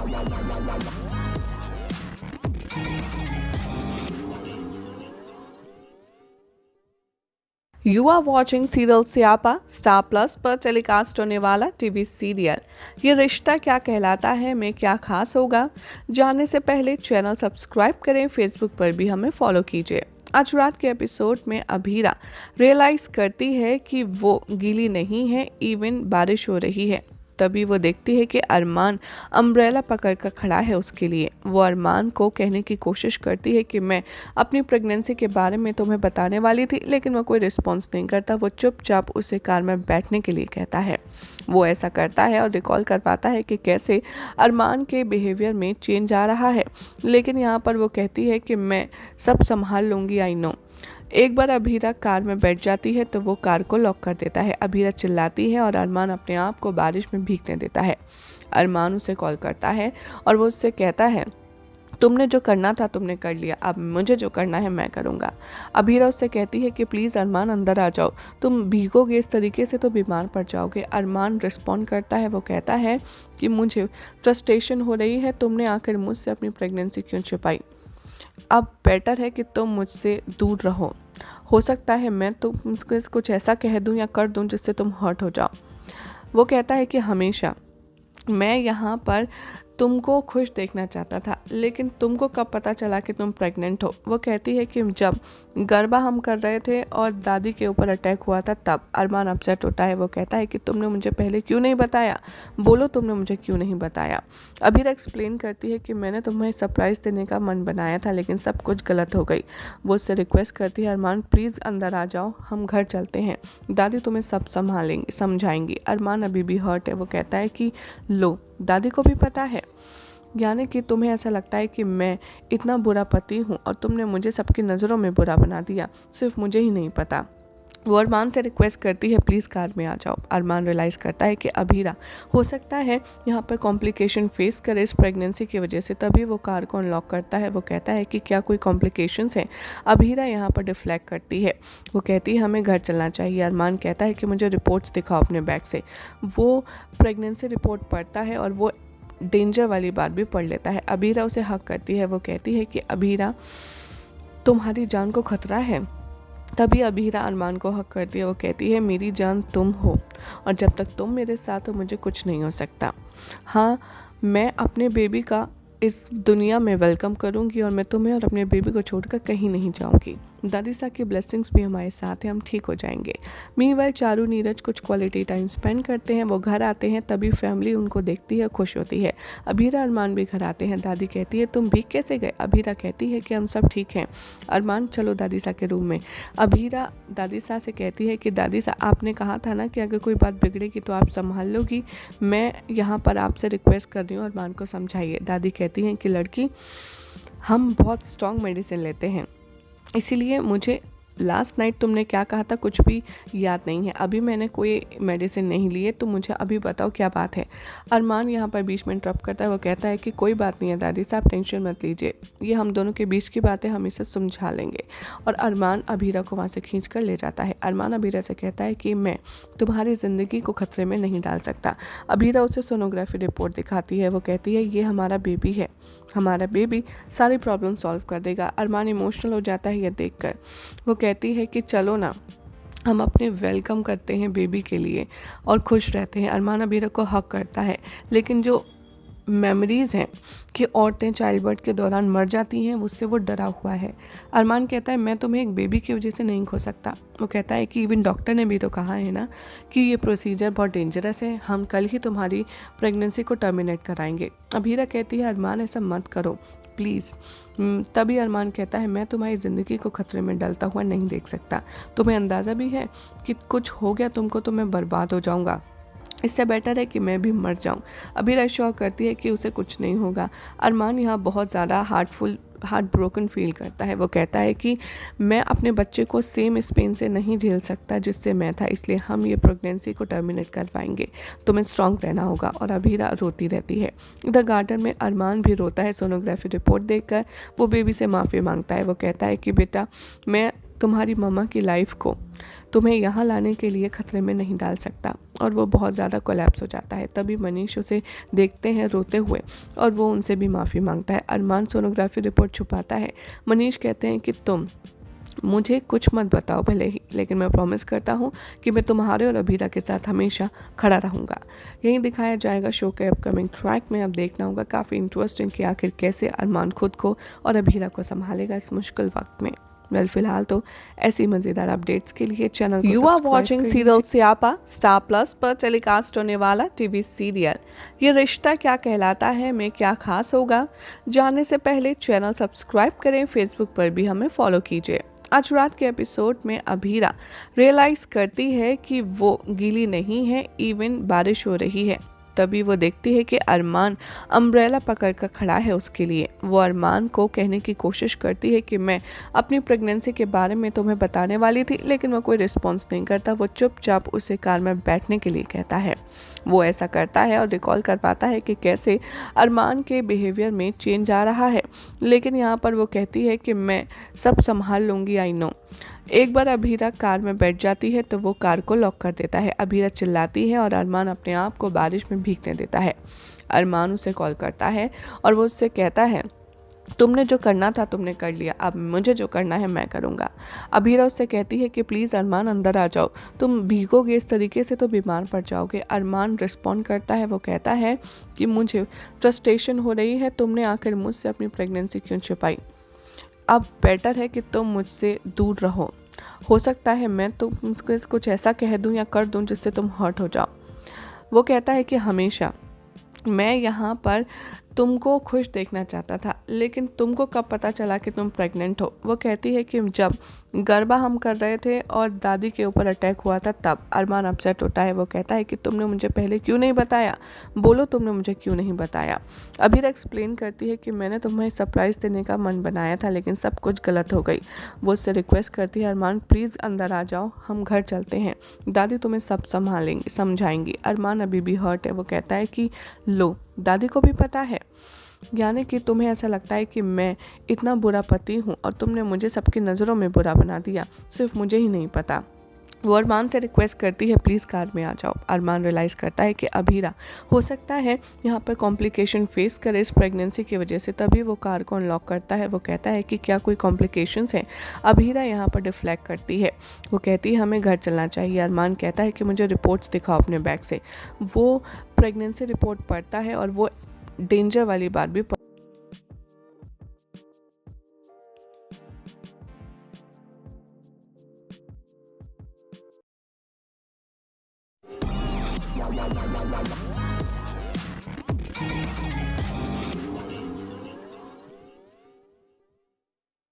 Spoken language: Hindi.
यू आर वॉचिंग सीरियल स्यापा स्टार प्लस पर टेलीकास्ट होने वाला टीवी सीरियल ये रिश्ता क्या कहलाता है में क्या खास होगा। जानने से पहले चैनल सब्सक्राइब करें, फेसबुक पर भी हमें फॉलो कीजिए। आज रात के एपिसोड में अभीरा रियलाइज़ करती है कि वो गीली नहीं है, इवन बारिश हो रही है। तभी वो देखती है कि अरमान अम्ब्रेला पकड़ कर खड़ा है उसके लिए। वो अरमान को कहने की कोशिश करती है कि मैं अपनी प्रेगनेंसी के बारे में तुम्हें बताने वाली थी, लेकिन वो कोई रिस्पॉन्स नहीं करता। वो चुपचाप उसे कार में बैठने के लिए कहता है। वो ऐसा करता है और रिकॉल कर पाता है कि कैसे अरमान के बिहेवियर में चेंज आ रहा है, लेकिन यहाँ पर वो कहती है कि मैं सब संभाल लूँगी, आई नो। एक बार अभीरा कार में बैठ जाती है तो वो कार को लॉक कर देता है। अभीरा चिल्लाती है और अरमान अपने आप को बारिश में भीगने देता है। अरमान उसे कॉल करता है और वो उससे कहता है, तुमने जो करना था तुमने कर लिया, अब मुझे जो करना है मैं करूँगा। अभीरा उससे कहती है कि प्लीज़ अरमान अंदर आ जाओ, तुम भीगोगे इस तरीके से तो बीमार पड़ जाओगे। अरमान रिस्पॉन्ड करता है, वो कहता है कि मुझे फ्रस्ट्रेशन हो रही है, तुमने आखिर मुझसे अपनी प्रेगनेंसी क्यों छुपाई। अब बेटर है कि तुम मुझसे दूर रहो। हो सकता है मैं तुमको कुछ ऐसा कह दूं या कर दूं जिससे तुम हर्ट हो जाओ। वो कहता है कि हमेशा मैं यहाँ पर तुमको खुश देखना चाहता था, लेकिन तुमको कब पता चला कि तुम प्रेग्नेंट हो। वो कहती है कि जब गरबा हम कर रहे थे और दादी के ऊपर अटैक हुआ था तब। अरमान अपसेट होता है, वो कहता है कि तुमने मुझे पहले क्यों नहीं बताया, बोलो तुमने मुझे क्यों नहीं बताया। अभीरा एक्सप्लेन करती है कि मैंने तुम्हें सरप्राइज़ देने का मन बनाया था, लेकिन सब कुछ गलत हो गई। वो उससे रिक्वेस्ट करती है, अरमान प्लीज़ अंदर आ जाओ, हम घर चलते हैं, दादी तुम्हें सब संभालेंगी समझाएंगी। अरमान अभी भी हर्ट है, वो कहता है कि लो दादी को भी पता है, यानी कि तुम्हें ऐसा लगता है कि मैं इतना बुरा पति हूँ और तुमने मुझे सबकी नज़रों में बुरा बना दिया, सिर्फ मुझे ही नहीं पता। वो अरमान से रिक्वेस्ट करती है प्लीज़ कार में आ जाओ। अरमान रियलाइज़ करता है कि अभीरा हो सकता है यहाँ पर कॉम्प्लिकेशन फेस करे इस प्रेगनेंसी की वजह से, तभी वो कार को अनलॉक करता है। वो कहता है कि क्या कोई कॉम्प्लिकेशंस हैं। अभीरा यहाँ पर डिफ्लेक्ट करती है, वो कहती है हमें घर चलना चाहिए। अरमान कहता है कि मुझे रिपोर्ट्स दिखाओ अपने बैग से। वो प्रेगनेंसी रिपोर्ट पढ़ता है और वो डेंजर वाली बात भी पढ़ लेता है। अभीरा उसे हक करती है, वो कहती है कि अभीरा तुम्हारी जान को खतरा है। तभी अभीरा अरमान को हक करती है, वो कहती है मेरी जान तुम हो और जब तक तुम मेरे साथ हो मुझे कुछ नहीं हो सकता। हाँ, मैं अपने बेबी का इस दुनिया में वेलकम करूंगी और मैं तुम्हें और अपने बेबी को छोड़कर कहीं नहीं जाऊंगी। दादी साहब की ब्लेसिंग्स भी हमारे साथ हैं, हम ठीक हो जाएंगे। मीनवाइल चारू नीरज कुछ क्वालिटी टाइम स्पेंड करते हैं। वो घर आते हैं तभी फैमिली उनको देखती है, खुश होती है। अभीरा अरमान भी घर आते हैं। दादी कहती है तुम भीग कैसे गए। अभीरा कहती है कि हम सब ठीक हैं। अरमान चलो दादी साहब के रूम में। अभीरा दादी साहब से कहती है कि दादी साहब आपने कहा था ना कि अगर कोई बात बिगड़ेगी तो आप संभाल लोगी, मैं यहाँ पर आपसे रिक्वेस्ट कर रही हूँ, अरमान को समझाइए। दादी कहती हैं कि लड़की हम बहुत स्ट्रॉन्ग मेडिसिन लेते हैं, इसीलिए मुझे लास्ट नाइट तुमने क्या कहा था कुछ भी याद नहीं है। अभी मैंने कोई मेडिसिन नहीं ली है, तो मुझे अभी बताओ क्या बात है। अरमान यहाँ पर बीच में इंटरप्ट करता है, वो कहता है कि कोई बात नहीं है दादी साहब, टेंशन मत लीजिए, ये हम दोनों के बीच की बात है, हम इसे समझा लेंगे। और अरमान अभीरा को वहाँ से खींच कर ले जाता है। अरमान अभीरा से कहता है कि मैं तुम्हारी ज़िंदगी को खतरे में नहीं डाल सकता। अभीरा उसे सोनोग्राफी रिपोर्ट दिखाती है, वो कहती है ये हमारा बेबी है, हमारा बेबी सारी प्रॉब्लम सॉल्व कर देगा। अरमान इमोशनल हो जाता है ये देखकर। वो कहती है कि चलो ना हम अपने वेलकम करते हैं बेबी के लिए और खुश रहते हैं। अरमान अभीरा को हक करता है, लेकिन जो मेमोरीज़ हैं कि औरतें चाइल्ड बर्थ के दौरान मर जाती हैं, उससे वो डरा हुआ है। अरमान कहता है मैं तुम्हें एक बेबी की वजह से नहीं खो सकता। वो कहता है कि इवन डॉक्टर ने भी तो कहा है ना कि ये प्रोसीजर बहुत डेंजरस है, हम कल ही तुम्हारी प्रेगनेंसी को टर्मिनेट कराएंगे। अभीरा कहती है अरमान ऐसा मत करो प्लीज़। तभी अरमान कहता है मैं तुम्हारी ज़िंदगी को खतरे में डलता हुआ नहीं देख सकता, तुम्हें अंदाज़ा भी है कि कुछ हो गया तुमको तो मैं बर्बाद हो जाऊँगा, इससे बेटर है कि मैं भी मर जाऊं। अभीरा श्योर करती है कि उसे कुछ नहीं होगा। अरमान यहाँ बहुत ज़्यादा हार्ट ब्रोकन फील करता है। वो कहता है कि मैं अपने बच्चे को सेम स्पेन से नहीं झेल सकता जिससे मैं था, इसलिए हम ये प्रेगनेंसी को टर्मिनेट कर पाएंगे, तुम्हें स्ट्रांग रहना होगा। और अभीरा रोती रहती है। इधर गार्डन में अरमान भी रोता है सोनोग्राफी रिपोर्ट देखकर। वो बेबी से माफ़ी मांगता है, वो कहता है कि बेटा मैं तुम्हारी मम्मा की लाइफ को तुम्हें यहाँ लाने के लिए खतरे में नहीं डाल सकता। और वो बहुत ज़्यादा कोलैप्स हो जाता है। तभी मनीष उसे देखते हैं रोते हुए और वो उनसे भी माफ़ी मांगता है। अरमान सोनोग्राफी रिपोर्ट छुपाता है। मनीष कहते हैं कि तुम मुझे कुछ मत बताओ भले ही, लेकिन मैं प्रॉमिस करता हूँ कि मैं तुम्हारे और अभीरा के साथ हमेशा खड़ा रहूँगा। यही दिखाया जाएगा शो के अपकमिंग ट्रैक में। अब देखना होगा, काफ़ी इंटरेस्टिंग कि आखिर कैसे अरमान खुद को और अभीरा को संभालेगा इस मुश्किल वक्त में। फिलहाल तो ऐसी मज़ेदार अपडेट्स के लिए चैनल को यू आर वॉचिंग सीरियल स्यापा स्टार प्लस पर टेलीकास्ट होने वाला टीवी सीरियल ये रिश्ता क्या कहलाता है में क्या खास होगा, जानने से पहले चैनल सब्सक्राइब करें, फेसबुक पर भी हमें फॉलो कीजिए। आज रात के एपिसोड में अभीरा रियलाइज करती है कि वो गीली नहीं है, इवन बारिश हो रही है। तभी वो देखती है कि अरमान अम्ब्रेला पकड़कर खड़ा है उसके लिए। वो अरमान को कहने की कोशिश करती है कि मैं अपनी प्रेगनेंसी के बारे में तुम्हें बताने वाली थी, लेकिन वो कोई रिस्पॉन्स नहीं करता। वो चुपचाप उसे कार में बैठने के लिए कहता है। वो ऐसा करता है और रिकॉल कर पाता है कि कैसे अरमान के बिहेवियर में चेंज आ रहा है, लेकिन यहाँ पर वो कहती है कि मैं सब संभाल लूँगी, आई नो। एक बार अभीरा कार में बैठ जाती है तो वो कार को लॉक कर देता है। अभीरा चिल्लाती है और अरमान अपने आप को बारिश में भीगने देता है। अरमान उसे कॉल करता है और वो उससे कहता है, तुमने जो करना था तुमने कर लिया, अब मुझे जो करना है मैं करूँगा। अभीरा उससे कहती है कि प्लीज़ अरमान अंदर आ जाओ, तुम भीगोगे इस तरीके से तो बीमार पड़ जाओगे। अरमान रिस्पॉन्ड करता है, वो कहता है कि मुझे फ्रस्ट्रेशन हो रही है, तुमने आखिर मुझसे अपनी प्रेगनेंसी क्यों छुपाई। अब बेटर है कि तुम मुझसे दूर रहो। हो सकता है मैं तुमको कुछ ऐसा कह दूं या कर दूं जिससे तुम हर्ट हो जाओ। वो कहता है कि हमेशा मैं यहाँ पर तुमको खुश देखना चाहता था, लेकिन तुमको कब पता चला कि तुम प्रेग्नेंट हो। वो कहती है कि जब गरबा हम कर रहे थे और दादी के ऊपर अटैक हुआ था तब। अरमान अपसेट होता है। वो कहता है कि तुमने मुझे पहले क्यों नहीं बताया, बोलो तुमने मुझे क्यों नहीं बताया। अभीरा एक्सप्लेन करती है कि मैंने तुम्हें सरप्राइज़ देने का मन बनाया था, लेकिन सब कुछ गलत हो गई। वो उससे रिक्वेस्ट करती है, अरमान प्लीज़ अंदर आ जाओ, हम घर चलते हैं, दादी तुम्हें सब संभालेंगी, समझाएंगी। अरमान अभी भी हर्ट है। वो कहता है कि लो, दादी को भी पता है, यानी कि तुम्हें ऐसा लगता है कि मैं इतना बुरा पति हूँ और तुमने मुझे सबकी नज़रों में बुरा बना दिया, सिर्फ मुझे ही नहीं पता। वो अरमान से रिक्वेस्ट करती है, प्लीज़ कार में आ जाओ। अरमान रियलाइज़ करता है कि अभीरा हो सकता है यहाँ पर कॉम्प्लिकेशन फेस करे इस प्रेगनेंसी की वजह से, तभी वो कार को अनलॉक करता है। वो कहता है कि क्या कोई कॉम्प्लिकेशंस हैं। अभीरा यहाँ पर डिफ्लेक्ट करती है। वो कहती है हमें घर चलना चाहिए। अरमान कहता है कि मुझे रिपोर्ट्स दिखाओ अपने बैग से। वो प्रेगनेंसी रिपोर्ट पढ़ता है और वो डेंजर वाली बात भी